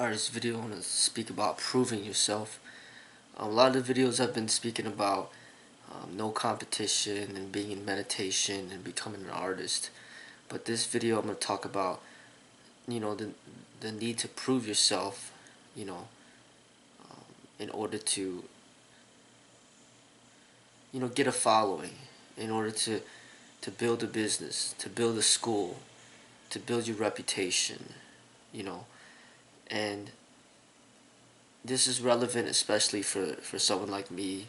Alright, this video I want to speak about proving yourself. A lot of the videos I've been speaking about no competition and being in meditation and becoming an artist. But this video I'm going to talk about, the need to prove yourself, you know, in order to, get a following, in order to build a business, to build a school, to build your reputation, you know, and this is relevant especially for someone like me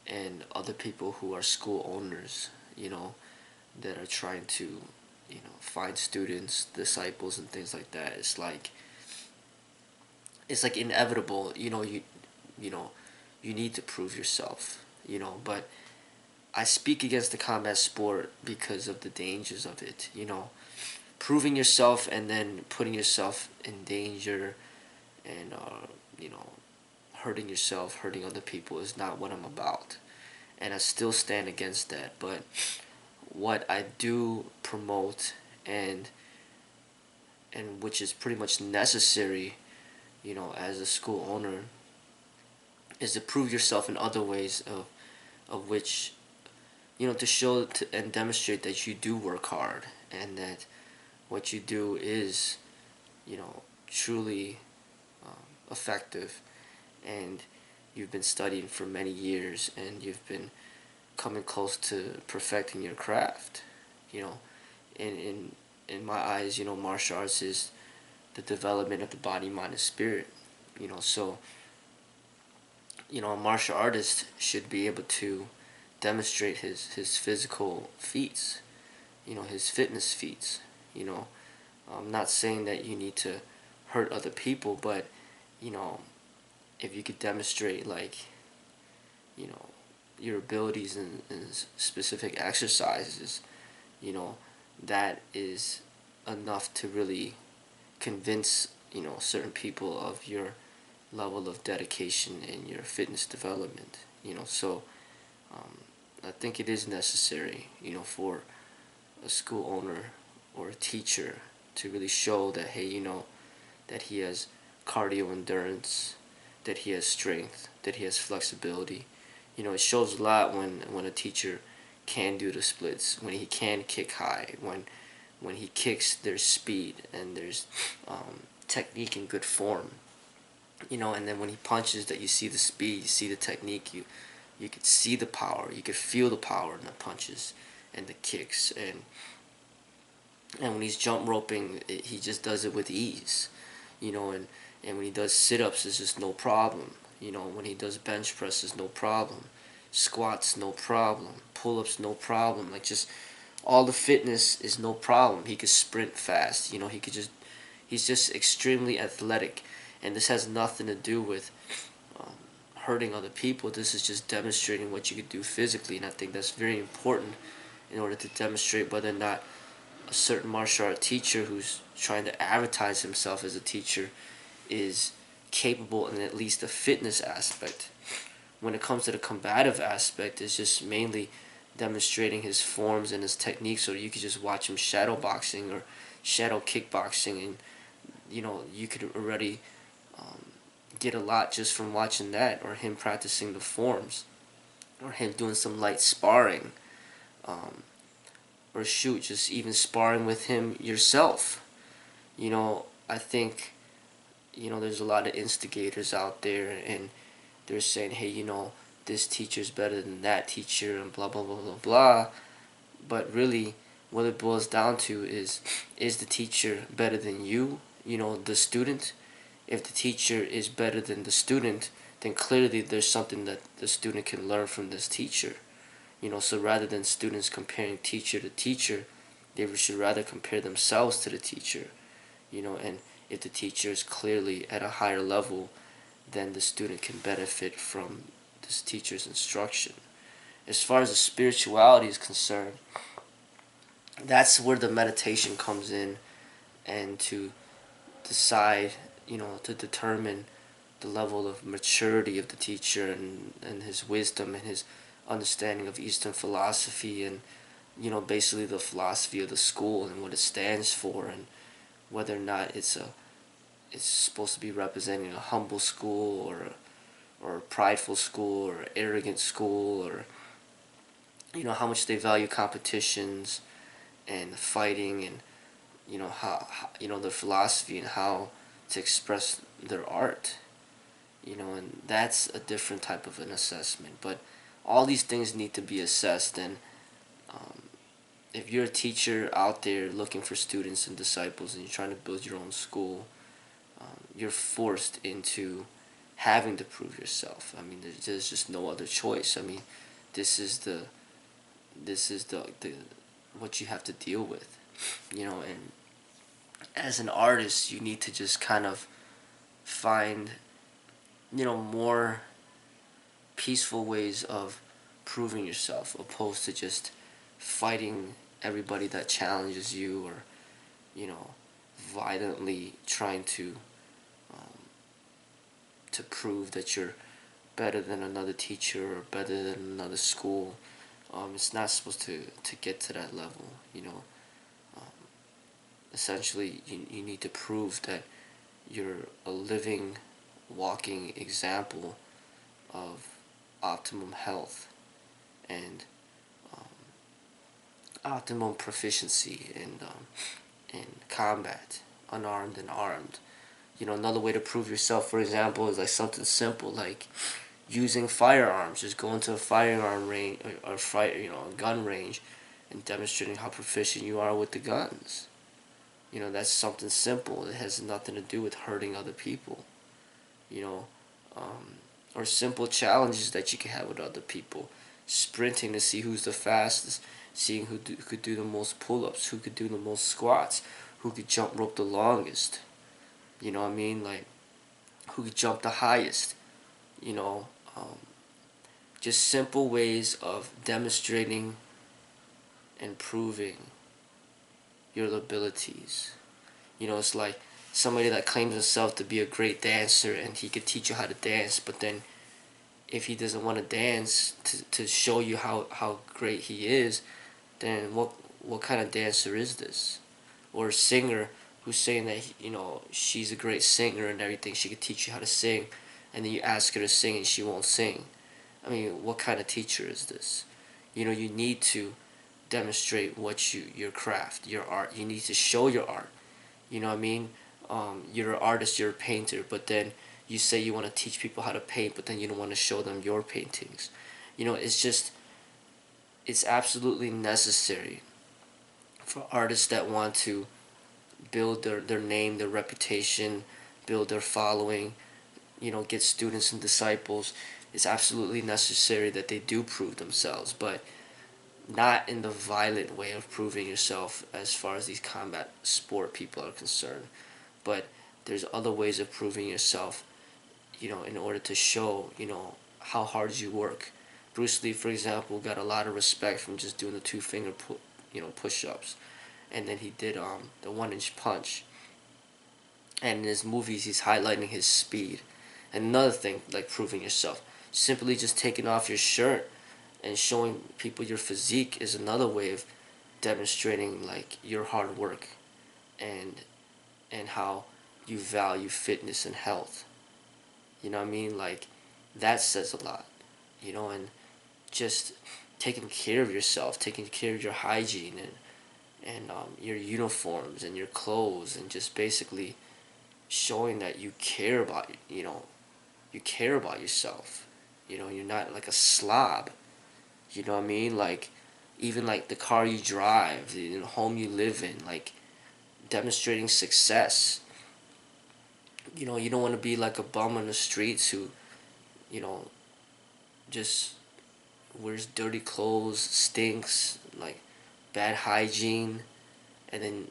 and other people who are school owners, that are trying to, find students, disciples, and things like that. It's like inevitable, you know, you need to prove yourself, but I speak against the combat sport because of the dangers of it, proving yourself and then putting yourself in danger and, you know, hurting yourself, hurting other people is not what I'm about. And I still stand against that. But what I do promote and which is pretty much necessary, as a school owner, is to prove yourself in other ways of which, to show and demonstrate that you do work hard and that what you do is, truly effective, and you've been studying for many years and you've been coming close to perfecting your craft. You know, in my eyes, martial arts is the development of the body, mind, and spirit. So a martial artist should be able to demonstrate his physical feats, his fitness feats. I'm not saying that you need to hurt other people, but you know, if you could demonstrate, like, you know, your abilities in specific exercises, you know, that is enough to really convince, certain people of your level of dedication and your fitness development. So I think it is necessary, for a school owner or a teacher to really show that, hey, that he has cardio endurance, that he has strength, that he has flexibility. It shows a lot when a teacher can do the splits, when he can kick high, when he kicks, there's speed and there's technique and good form. And then when he punches, that you see the speed, you see the technique, you could see the power, you could feel the power in the punches and the kicks, and when he's jump roping, he just does it with ease, and when he does sit-ups, it's just no problem. When he does bench presses, no problem. Squats, no problem. Pull-ups, no problem. Like, just all the fitness is no problem. He could sprint fast. He's just extremely athletic. And this has nothing to do with hurting other people. This is just demonstrating what you could do physically. And I think that's very important in order to demonstrate whether or not a certain martial art teacher who's trying to advertise himself as a teacher is capable in at least the fitness aspect. When it comes to the combative aspect, it's just mainly demonstrating his forms and his techniques, or you could just watch him shadow boxing or shadow kickboxing, and you could already get a lot just from watching that, or him practicing the forms, or him doing some light sparring, or shoot, just even sparring with him yourself. I think there's a lot of instigators out there, and they're saying, hey, this teacher's better than that teacher, and blah, blah, blah, blah, blah. But really, what it boils down to is the teacher better than you, the student? If the teacher is better than the student, then clearly there's something that the student can learn from this teacher. So rather than students comparing teacher to teacher, they should rather compare themselves to the teacher, and if the teacher is clearly at a higher level, then the student can benefit from this teacher's instruction. As far as the spirituality is concerned, that's where the meditation comes in, and to decide, to determine the level of maturity of the teacher, and his wisdom and his understanding of Eastern philosophy, and basically the philosophy of the school and what it stands for, and whether or not it's it's supposed to be representing a humble school, or a prideful school, or arrogant school, or how much they value competitions and fighting, and how their philosophy and how to express their art. And that's a different type of an assessment. But all these things need to be assessed, and um, if you're a teacher out there looking for students and disciples, and you're trying to build your own school, you're forced into having to prove yourself. I mean, there's just no other choice. I mean, this is the what you have to deal with, and as an artist, you need to just kind of find, more peaceful ways of proving yourself, opposed to just fighting everybody that challenges you, or you know violently trying um, to prove that you're better than another teacher or better than another school. It's not supposed to get to that level. Um, Essentially, you need to prove that you're a living, walking example of optimum health and um, optimum proficiency in combat, unarmed and armed. Another way to prove yourself, for example, is like something simple like using firearms. Just going to a firearm range, or a gun range, and demonstrating how proficient you are with the guns. That's something simple. It has nothing to do with hurting other people. You know, um, or simple challenges that you can have with other people. Sprinting to see who's the fastest, seeing who could do the most pull-ups, who could do the most squats, who could jump rope the longest. You know what I mean? Like, who could jump the highest. You know, um, just simple ways of demonstrating and proving your abilities. It's like somebody that claims himself to be a great dancer, and he could teach you how to dance, but then if he doesn't want to dance to show you how great he is, then what kind of dancer is this? Or a singer who's saying that she's a great singer and everything, she could teach you how to sing, and then you ask her to sing and she won't sing. I mean, what kind of teacher is this? You need to demonstrate your craft, your art. You need to show your art. You know what I mean? You're an artist, you're a painter, but then you say you want to teach people how to paint, but then you don't want to show them your paintings. It's absolutely necessary for artists that want to build their name, their reputation, build their following, get students and disciples. It's absolutely necessary that they do prove themselves, but not in the violent way of proving yourself as far as these combat sport people are concerned. But there's other ways of proving yourself, in order to show, how hard you work. Bruce Lee, for example, got a lot of respect from just doing the two-finger push-ups. And then he did the one-inch punch. And in his movies, he's highlighting his speed. And another thing, like proving yourself, simply just taking off your shirt and showing people your physique is another way of demonstrating like your hard work and how you value fitness and health. You know what I mean? Like, that says a lot. And just taking care of yourself, taking care of your hygiene, and your uniforms and your clothes, and just basically showing that you care about you care about yourself. You're not like a slob. You know what I mean? Like, even like the car you drive, the home you live in, like demonstrating success. You don't want to be like a bum on the streets who, you know, just wears dirty clothes, stinks, like bad hygiene, and then,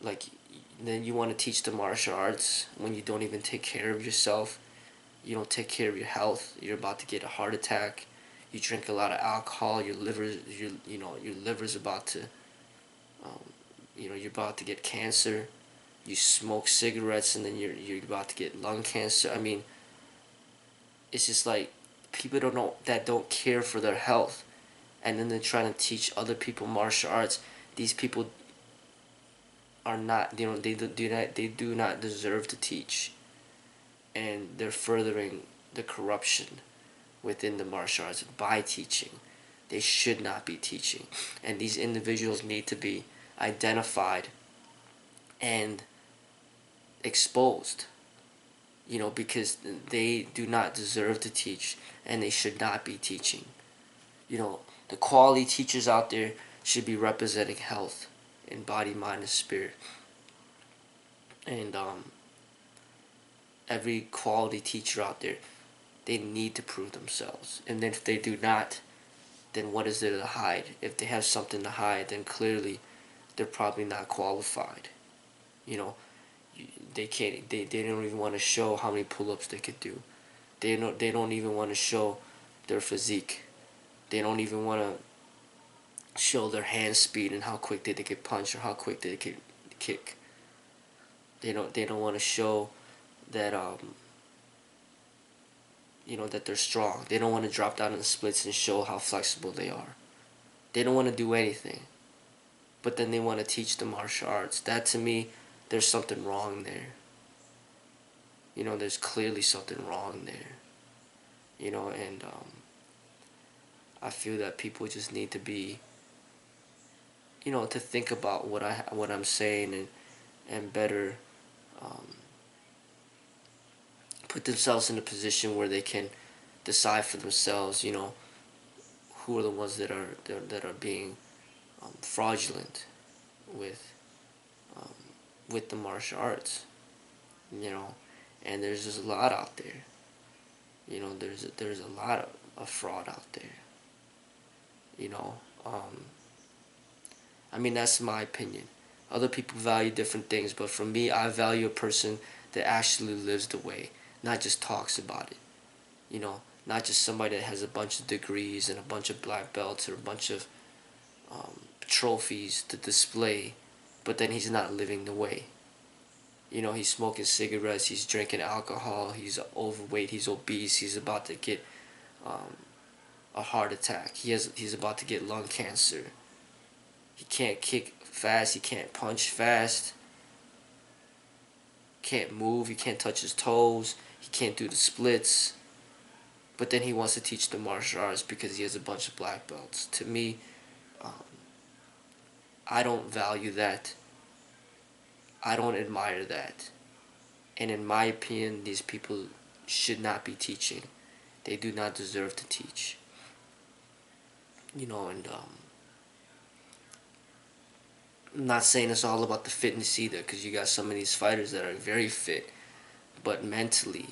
like, then you want to teach the martial arts when you don't even take care of yourself. You don't take care of your health. You're about to get a heart attack. You drink a lot of alcohol. Your liver's about to, um, you're about to get cancer. You smoke cigarettes, and then you're about to get lung cancer. I mean, it's just like people don't care for their health, and then they're trying to teach other people martial arts. These people are not, they do not deserve to teach, and they're furthering the corruption within the martial arts by teaching. They should not be teaching, and these individuals need to be identified and exposed, because they do not deserve to teach, and they should not be teaching. The quality teachers out there should be representing health in body, mind, and spirit. And every quality teacher out there, they need to prove themselves. And then if they do not, then what is there to hide? If they have something to hide, then clearly they're probably not qualified. You know, they can't. They don't even want to show how many pull-ups they could do. They don't even want to show their physique. They don't even want to show their hand speed and how quick they could punch or how quick they could kick. They don't want to show that that they're strong. They don't want to drop down in the splits and show how flexible they are. They don't want to do anything. But then they want to teach the martial arts. That, to me, there's something wrong there. There's clearly something wrong there. And I feel that people just need to be, to think about what I'm saying, and better put themselves in a position where they can decide for themselves, who are the ones that are being fraudulent with the martial arts, and there's just a lot out there. There's a lot of fraud out there. You know, um, I mean, that's my opinion. Other people value different things, but for me, I value a person that actually lives the way, not just talks about it. Not just somebody that has a bunch of degrees and a bunch of black belts or a bunch of trophies to display, but then he's not living the way. He's smoking cigarettes, he's drinking alcohol, he's overweight, he's obese, he's about to get um, a heart attack. He's about to get lung cancer. He can't kick fast, he can't punch fast, can't move, he can't touch his toes, he can't do the splits. But then he wants to teach the martial arts because he has a bunch of black belts. To me, um, I don't value that. I don't admire that. And in my opinion, these people should not be teaching. They do not deserve to teach. And I'm not saying it's all about the fitness either, because you got some of these fighters that are very fit, but mentally,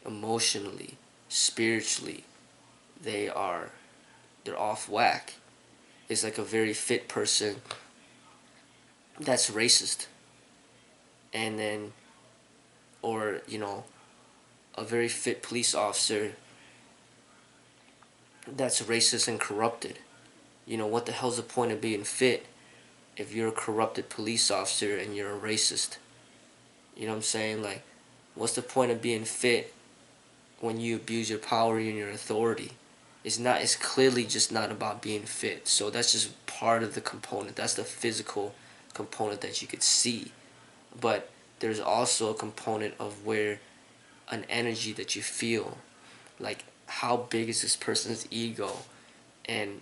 emotionally, spiritually, they're off whack. It's like a very fit person that's racist, and then, or a very fit police officer that's racist and corrupted. What the hell's the point of being fit if you're a corrupted police officer and you're a racist? You know what I'm saying? Like, what's the point of being fit when you abuse your power and your authority? It's clearly just not about being fit. So that's just part of the component. That's the physical component that you could see. But there's also a component of where an energy that you feel, like how big is this person's ego, and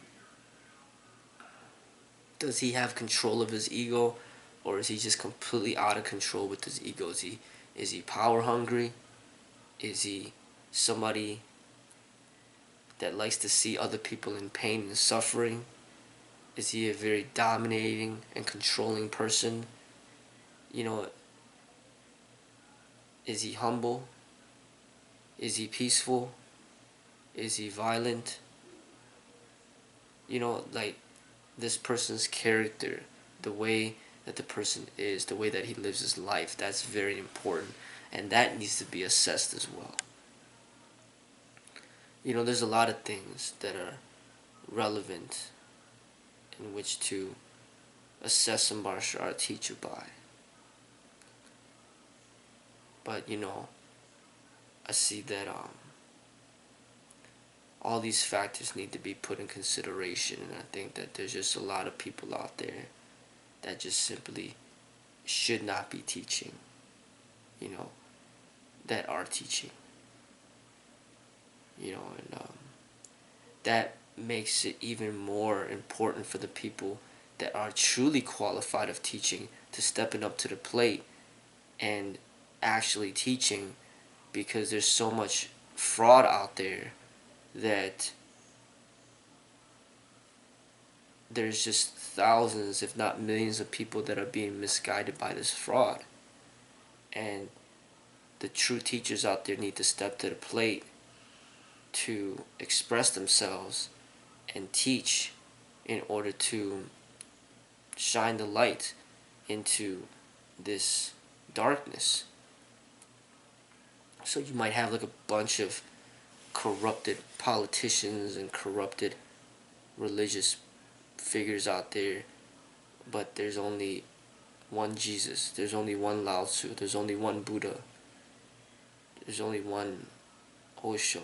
does he have control of his ego, or is he just completely out of control with his ego? Is he power hungry? Is he somebody that likes to see other people in pain and suffering? Is he a very dominating and controlling person? Is he humble? Is he peaceful? Is he violent? Like, this person's character, the way that the person is, the way that he lives his life, that's very important. And that needs to be assessed as well. There's a lot of things that are relevant in which to assess a martial art teacher by. But, I see that all these factors need to be put in consideration, and I think that there's just a lot of people out there that just simply should not be teaching, you know, that are teaching, and that makes it even more important for the people that are truly qualified of teaching to stepping up to the plate and actually teaching, because there's so much fraud out there that there's just thousands, if not millions, of people that are being misguided by this fraud. And the true teachers out there need to step to the plate to express themselves and teach in order to shine the light into this darkness. So you might have like a bunch of corrupted politicians and corrupted religious figures out there, but there's only one Jesus, there's only one Lao Tzu, there's only one Buddha, there's only one Osho.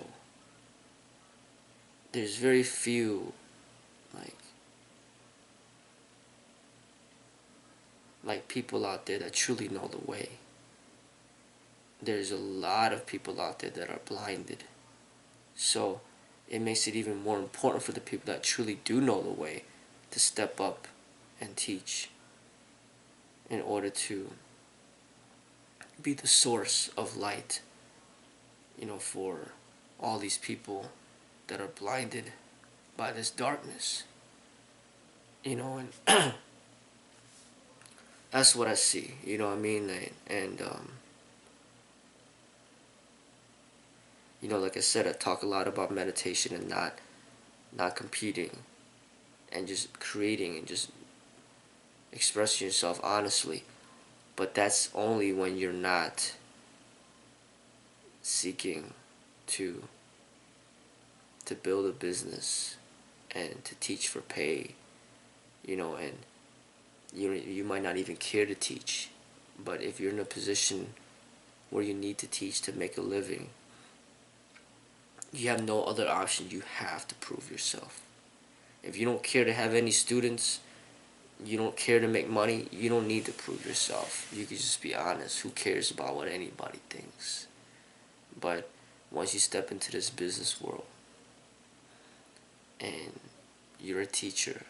There's very few like people out there that truly know the way. There's a lot of people out there that are blinded. So it makes it even more important for the people that truly do know the way to step up and teach in order to be the source of light, for all these people that are blinded by this darkness. And that's what I see, what I mean? And like I said, I talk a lot about meditation and not competing and just creating and just expressing yourself honestly. But that's only when you're not seeking to build a business and to teach for pay, and you might not even care to teach. But if you're in a position where you need to teach to make a living, you have no other option. You have to prove yourself. If you don't care to have any students, you don't care to make money, you don't need to prove yourself. You can just be honest. Who cares about what anybody thinks? But once you step into this business world and you're a teacher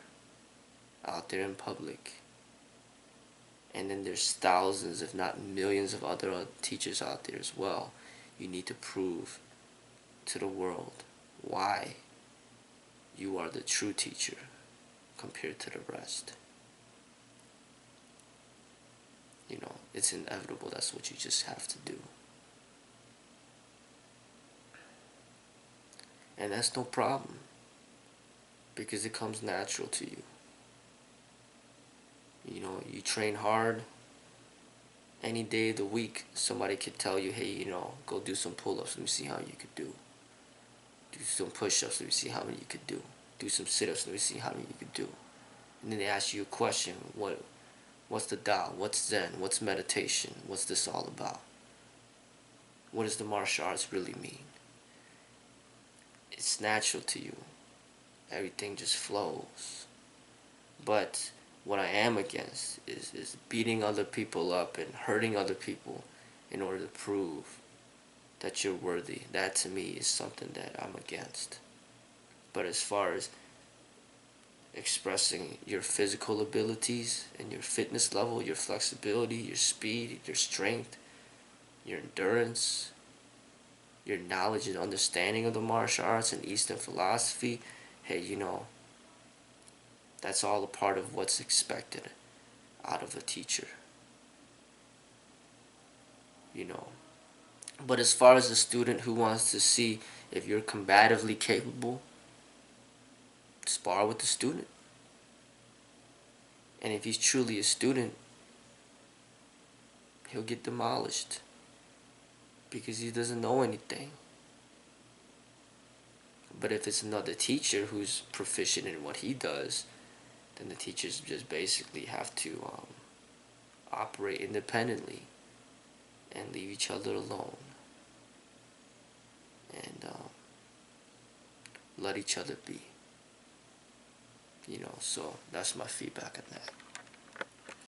out there in public, and then there's thousands, if not millions, of other teachers out there as well, you need to prove to the world why you are the true teacher compared to the rest. It's inevitable. That's what you just have to do. And that's no problem, because it comes natural to you. You train hard. Any day of the week, somebody could tell you, hey, go do some pull-ups. Let me see how you could do. Do some push-ups. Let me see how many you could do. Do some sit-ups. Let me see how many you could do. And then they ask you a question. What's the Tao? What's Zen? What's meditation? What's this all about? What does the martial arts really mean? It's natural to you. Everything just flows. But what I am against is beating other people up and hurting other people in order to prove that you're worthy. That to me is something that I'm against. But as far as expressing your physical abilities and your fitness level, your flexibility, your speed, your strength, your endurance, your knowledge and understanding of the martial arts and Eastern philosophy, hey, that's all a part of what's expected out of a teacher. But as far as a student who wants to see if you're combatively capable, spar with the student. And if he's truly a student, he'll get demolished because he doesn't know anything. But if it's another teacher who's proficient in what he does, then the teachers just basically have to operate independently and leave each other alone and let each other be. So that's my feedback on that.